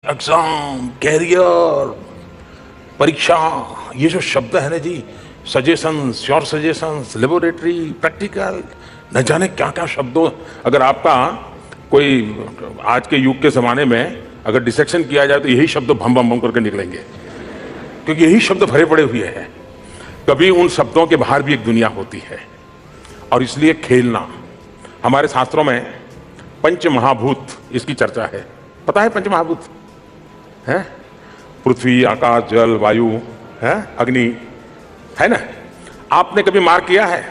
Exam, career, परीक्षा, ये जो शब्द है ना जी, suggestions, your suggestions, laboratory, practical, न जाने क्या क्या शब्दों। अगर आपका कोई आज के युग के ज़माने में अगर डिसेक्शन किया जाए तो यही शब्द भम भम भम करके निकलेंगे, क्योंकि यही शब्द भरे पड़े हुए हैं। कभी उन शब्दों के बाहर भी एक दुनिया होती है, और इसलिए खेलना। हमारे शास्त्रों में पंच महाभूत इसकी चर्चा है। पता है पंच महाभूत है? पृथ्वी, आकाश, जल, वायु, है अग्नि, है ना? आपने कभी मार्क किया है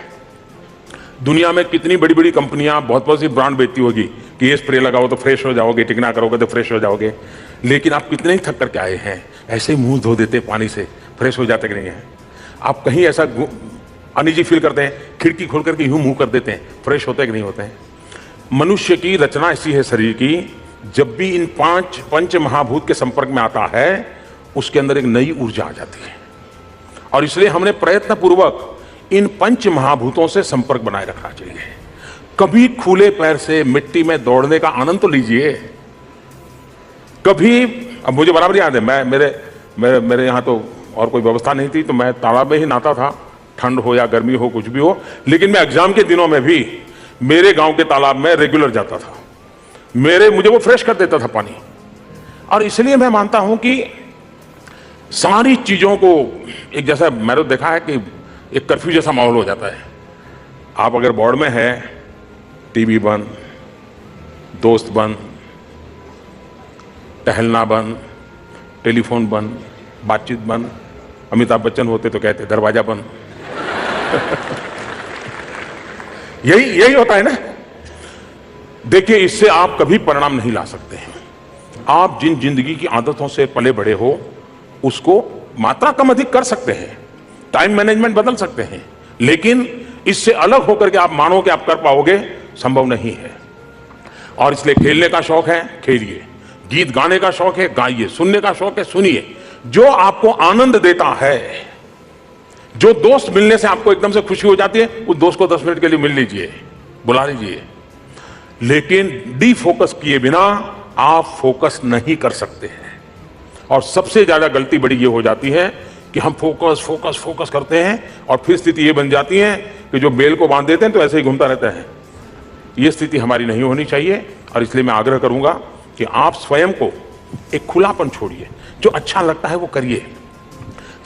दुनिया में कितनी बड़ी बड़ी कंपनियां बहुत बहुत सी ब्रांड बेचती होगी कि ये स्प्रे लगाओ तो फ्रेश हो जाओगे, टिकना करोगे तो फ्रेश हो जाओगे, लेकिन आप कितने ही थक करके आए हैं, ऐसे ही मुंह धो देते पानी से, फ्रेश हो जाते कि नहीं है? आप कहीं ऐसा अनईजी फील करते हैं, खिड़की खोल करके यूं मुंह कर देते हैं, फ्रेश होते कि नहीं होते हैं? मनुष्य की रचना ऐसी है शरीर की, जब भी इन पंच महाभूत के संपर्क में आता है उसके अंदर एक नई ऊर्जा आ जाती है। और इसलिए हमने प्रयत्न पूर्वक इन पंच महाभूतों से संपर्क बनाए रखना चाहिए। कभी खुले पैर से मिट्टी में दौड़ने का आनंद तो लीजिए। कभी, अब मुझे बराबर याद है, मैं मेरे यहाँ तो और कोई व्यवस्था नहीं थी, तो मैं तालाब में ही नहाता था, ठंड हो या गर्मी हो कुछ भी हो, लेकिन मैं एग्जाम के दिनों में भी मेरे गांव के तालाब में रेगुलर जाता था। मुझे वो फ्रेश कर देता था पानी। और इसलिए मैं मानता हूं कि सारी चीजों को एक जैसा, मैंने देखा है कि एक कर्फ्यू जैसा माहौल हो जाता है। आप अगर बोर्ड में है, टीवी बंद, दोस्त बंद, टहलना बंद, टेलीफोन बंद, बातचीत बंद। अमिताभ बच्चन होते तो कहते दरवाजा बंद। यही होता है ना। देखिए, इससे आप कभी परिणाम नहीं ला सकते हैं। आप जिन जिंदगी की आदतों से पले बढ़े हो उसको मात्रा कम अधिक कर सकते हैं, टाइम मैनेजमेंट बदल सकते हैं, लेकिन इससे अलग होकर के आप मानो कि आप कर पाओगे, संभव नहीं है। और इसलिए खेलने का शौक है, खेलिए। गीत गाने का शौक है, गाइए। सुनने का शौक है, सुनिए। जो आपको आनंद देता है, जो दोस्त मिलने से आपको एकदम से खुशी हो जाती है, उस दोस्त को 10 मिनट के लिए मिल लीजिए, बुला लीजिए। लेकिन डीफोकस किए बिना आप फोकस नहीं कर सकते हैं। और सबसे ज्यादा गलती बड़ी ये हो जाती है कि हम फोकस फोकस फोकस करते हैं और फिर स्थिति ये बन जाती है कि जो बेल को बांध देते हैं तो ऐसे ही घूमता रहता है। ये स्थिति हमारी नहीं होनी चाहिए। और इसलिए मैं आग्रह करूंगा कि आप स्वयं को एक खुलापन छोड़िए, जो अच्छा लगता है वो करिए।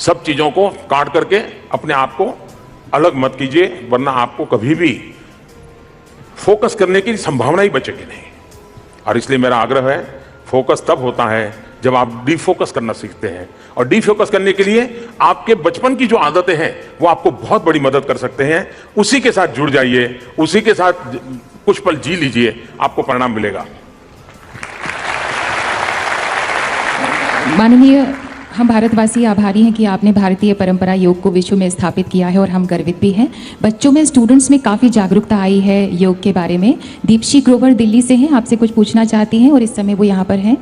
सब चीजों को काट करके अपने आप को अलग मत कीजिए, वरना आपको कभी भी फोकस करने की संभावना ही बचेगी नहीं। और इसलिए मेरा आग्रह है, फोकस तब होता है जब आप डीफोकस करना सीखते हैं। और डीफोकस करने के लिए आपके बचपन की जो आदतें हैं वो आपको बहुत बड़ी मदद कर सकते हैं। उसी के साथ जुड़ जाइए, उसी के साथ कुछ पल जी लीजिए, आपको परिणाम मिलेगा। माननीय, हम भारतवासी आभारी हैं कि आपने भारतीय परंपरा योग को विश्व में स्थापित किया है और हम गर्वित भी हैं। बच्चों में, स्टूडेंट्स में काफ़ी जागरूकता आई है योग के बारे में। दीप्शी ग्रोवर दिल्ली से हैं, आपसे कुछ पूछना चाहती हैं और इस समय वो यहाँ पर हैं।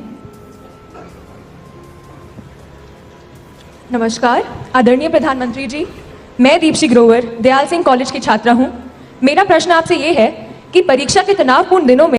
नमस्कार आदरणीय प्रधानमंत्री जी, मैं दीप्शी ग्रोवर दयाल सिंह कॉलेज की छात्रा हूँ। मेरा प्रश्न आपसे ये है कि परीक्षा के तनावपूर्ण दिनों में